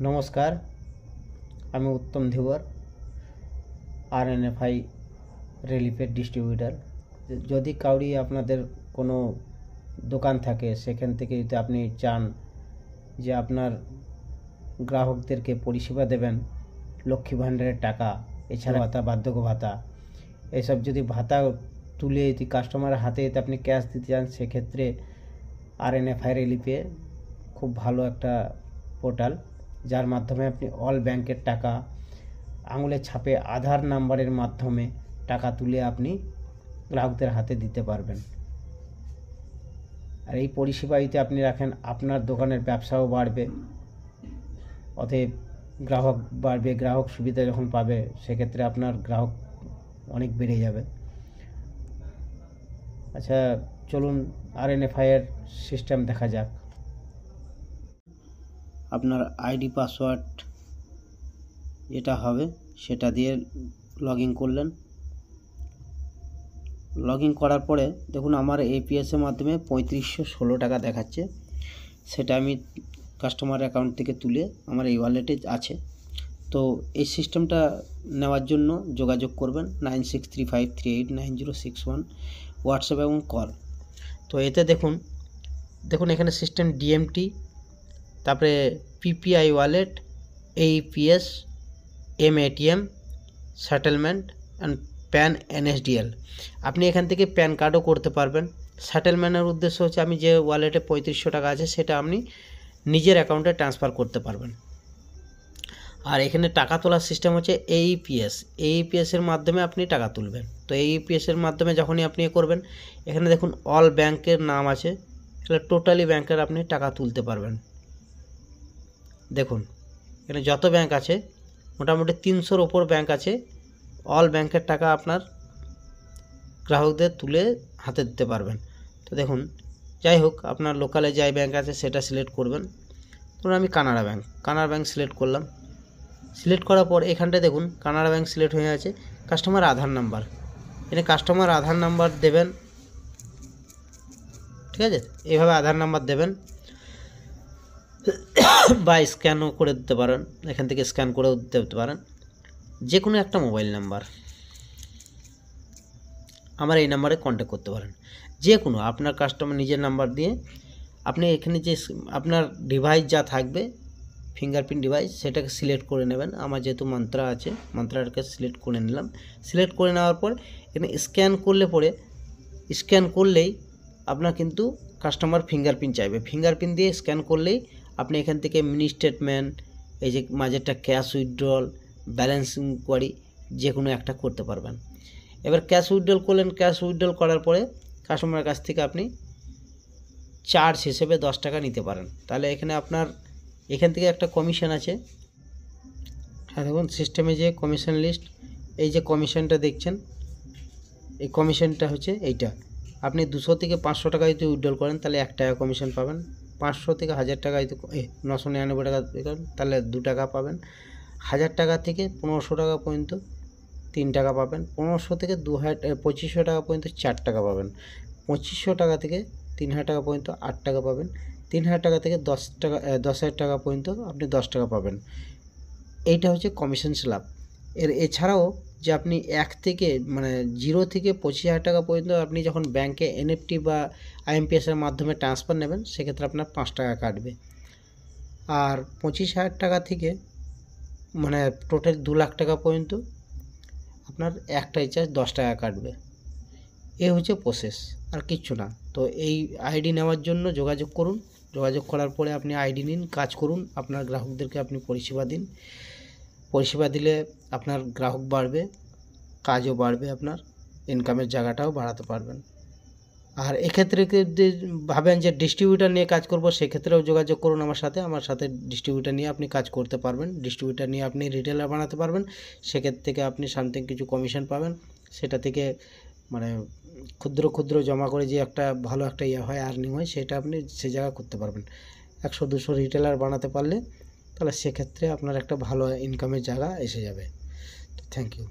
নমস্কার, আমি উত্তম ধীবর, RNFI রিলিফের distributor. যদি কাউরি আপনাদের কোনো দোকান থাকে, সেখান থেকে যদি আপনি চান যে আপনার গ্রাহকদেরকে পরিষেবা দেবেন, লক্ষ্মী ভাণ্ডারের টাকা, এছাড়া ভাতা, বার্ধক্য ভাতা, এসব যদি ভাতা তুলে যদি কাস্টমারের হাতে যদি আপনি ক্যাশ দিতে চান, সেক্ষেত্রে RNFI রিলিফে খুব ভালো একটা পোর্টাল, যার মাধ্যমে আপনি অল ব্যাংকের টাকা আঙুলের ছাপে আধার নাম্বারের মাধ্যমে টাকা তুলে আপনি গ্রাহকদের হাতে দিতে পারবেন। আর এই পরিষেবা যদি আপনি রাখেন, আপনার দোকানের ব্যবসাও বাড়বে, অতএব গ্রাহক বাড়বে। গ্রাহক সুবিধা যখন পাবে, সেক্ষেত্রে আপনার গ্রাহক অনেক বেড়ে যাবে। আচ্ছা, চলুন RNFI এর সিস্টেম দেখা যাক। আপনার আইডি পাসওয়ার্ড যেটা হবে সেটা দিয়ে লগ ইন করলেন। লগ ইন করার পরে দেখুন আমার APS-এর মাধ্যমে 3516 টাকা দেখাচ্ছে। সেটা আমি কাস্টমার অ্যাকাউন্ট থেকে তুলে আমার এই ওয়ালেটে আছে। তো এই সিস্টেমটা নেওয়ার জন্য যোগাযোগ করবেন 9635389061 হোয়াটসঅ্যাপ এবং কল। তো এতে দেখুন এখানে সিস্টেম DMT, তারপরে PPI wallet, AEPS, MATM, settlement and pan NSDL। আপনি এখান থেকে প্যান কার্ডও করতে পারবেন। সেটেলমেন্টের উদ্দেশ্য হচ্ছে আমি যে ওয়ালেটে 3500 টাকা আছে সেটা আপনি নিজের অ্যাকাউন্টে ট্রান্সফার করতে পারবেন। আর এখানে টাকা তোলার সিস্টেম হচ্ছে AEPS এর মাধ্যমে আপনি টাকা তুলবেন। তো AEPS এর মাধ্যমে যখনই আপনি করবেন, এখানে দেখুন অল ব্যাংকের নাম আছে, তাহলে টোটালি ব্যাংকের আপনি টাকা তুলতে পারবেন। দেখুন এখানে যত ব্যাংক আছে, মোটামুটি 300-র ওপর ব্যাংক আছে। অল ব্যাংকের টাকা আপনার গ্রাহকদের তুলে হাতে দিতে পারবেন। তো দেখুন, যাই হোক, আপনার লোকালে যাই ব্যাংক আছে সেটা সিলেক্ট করবেন। ধরুন আমি কানাড়া ব্যাংক সিলেক্ট করলাম। সিলেক্ট করার পর এখানটায় দেখুন কানাড়া ব্যাংক সিলেক্ট হয়ে আছে। কাস্টমার আধার নাম্বার, এখানে কাস্টমার আধার নাম্বার দেবেন। ঠিক আছে, এইভাবে আধার নাম্বার দেবেন বা স্ক্যানও করে দিতে পারেন। এখান থেকে স্ক্যান করেও দিতে পারেন। যে কোনো একটা মোবাইল নাম্বার আমার এই নাম্বারে কন্ট্যাক্ট করতে পারেন। যে কোনো আপনার কাস্টমার নিজের নাম্বার দিয়ে আপনি এখানে যে আপনার ডিভাইস যা থাকবে, ফিঙ্গারপ্রিন্ট ডিভাইস, সেটাকে সিলেক্ট করে নেবেন। আমার যেহেতু মন্ত্রা আছে, মন্ত্রাটাকে সিলেক্ট করে নিলাম। সিলেক্ট করে নেওয়ার পর এখানে স্ক্যান করলেই আপনার কিন্তু কাস্টমার ফিঙ্গারপ্রিন্ট চাইবে। ফিঙ্গারপ্রিন্ট দিয়ে স্ক্যান করলেই আপনি এখান থেকে মিনি স্টেটমেন্ট, এই যে মাঝেরটা ক্যাশ উইথড্রল, ব্যালেন্স ইনকোয়ারি, যে কোনো একটা করতে পারবেন। এবার ক্যাশ উইথড্রল করলেন। ক্যাশ উইথড্রল করার পরে কাস্টমারের কাছ থেকে আপনি চার্জ হিসেবে 10 টাকা নিতে পারেন। তাহলে এখানে আপনার এখান থেকে একটা কমিশন আছে। হ্যাঁ, দেখুন সিস্টেমে যে কমিশন লিস্ট, এই যে কমিশনটা দেখছেন, এই কমিশনটা হচ্ছে এইটা। আপনি 200 থেকে 500 টাকা যদি উইথড্রল করেন, তাহলে 1 টাকা কমিশন পাবেন। 500 থেকে 1000 টাকা যদি 999 টাকা করেন, তাহলে 2 টাকা পাবেন। 1000 টাকা থেকে 1500 টাকা পর্যন্ত 3 টাকা পাবেন। 1500 থেকে 2500 টাকা পর্যন্ত 4 টাকা পাবেন। 2500 টাকা থেকে 3000 টাকা পর্যন্ত 8 টাকা পাবেন। 3000 টাকা থেকে 10,000 টাকা পর্যন্ত আপনি 10 টাকা পাবেন। এইটা হচ্ছে কমিশন স্ল্যাব। এছাড়াও যে আপনি 0 থেকে 25,000 টাকা পর্যন্ত আপনি যখন ব্যাংকে NFT বা IMPS-এর মাধ্যমে ট্রান্সফার নেবেন, সেক্ষেত্রে আপনার 5 টাকা কাটবে। আর 25,000 টাকা থেকে টোটাল 2 লাখ টাকা পর্যন্ত আপনার একটা রিচার্জ 10 টাকা কাটবে। এ হচ্ছে প্রসেস, আর কিচ্ছু না। তো এই আইডি নেওয়ার জন্য যোগাযোগ করুন। যোগাযোগ করার পরে আপনি আইডি নিন, কাজ করুন, আপনার গ্রাহকদেরকে আপনি পরিষেবা দিন। পরিষেবা দিলে আপনার গ্রাহক বাড়বে, কাজও বাড়বে, আপনার ইনকামের জায়গাটাও বাড়াতে পারবেন। আর এক্ষেত্রে যদি ভাবেন যে ডিস্ট্রিবিউটার নিয়ে কাজ করব, সেক্ষেত্রেও যোগাযোগ করুন আমার সাথে ডিস্ট্রিবিউটার নিয়ে আপনি কাজ করতে পারবেন। ডিস্ট্রিবিউটার নিয়ে আপনি রিটেলার বানাতে পারবেন। সেক্ষেত্রে থেকে আপনি সামথিং কিছু কমিশন পাবেন। সেটা থেকে ক্ষুদ্র জমা করে যে একটা ভালো একটা হয়, আর্নিং হয়, সেটা আপনি সে জায়গা করতে পারবেন। 100-200 রিটেলার বানাতে পারলে, তাহলে সেক্ষেত্রে আপনার একটা ভালো ইনকামের জায়গা এসে যাবে। Thank you.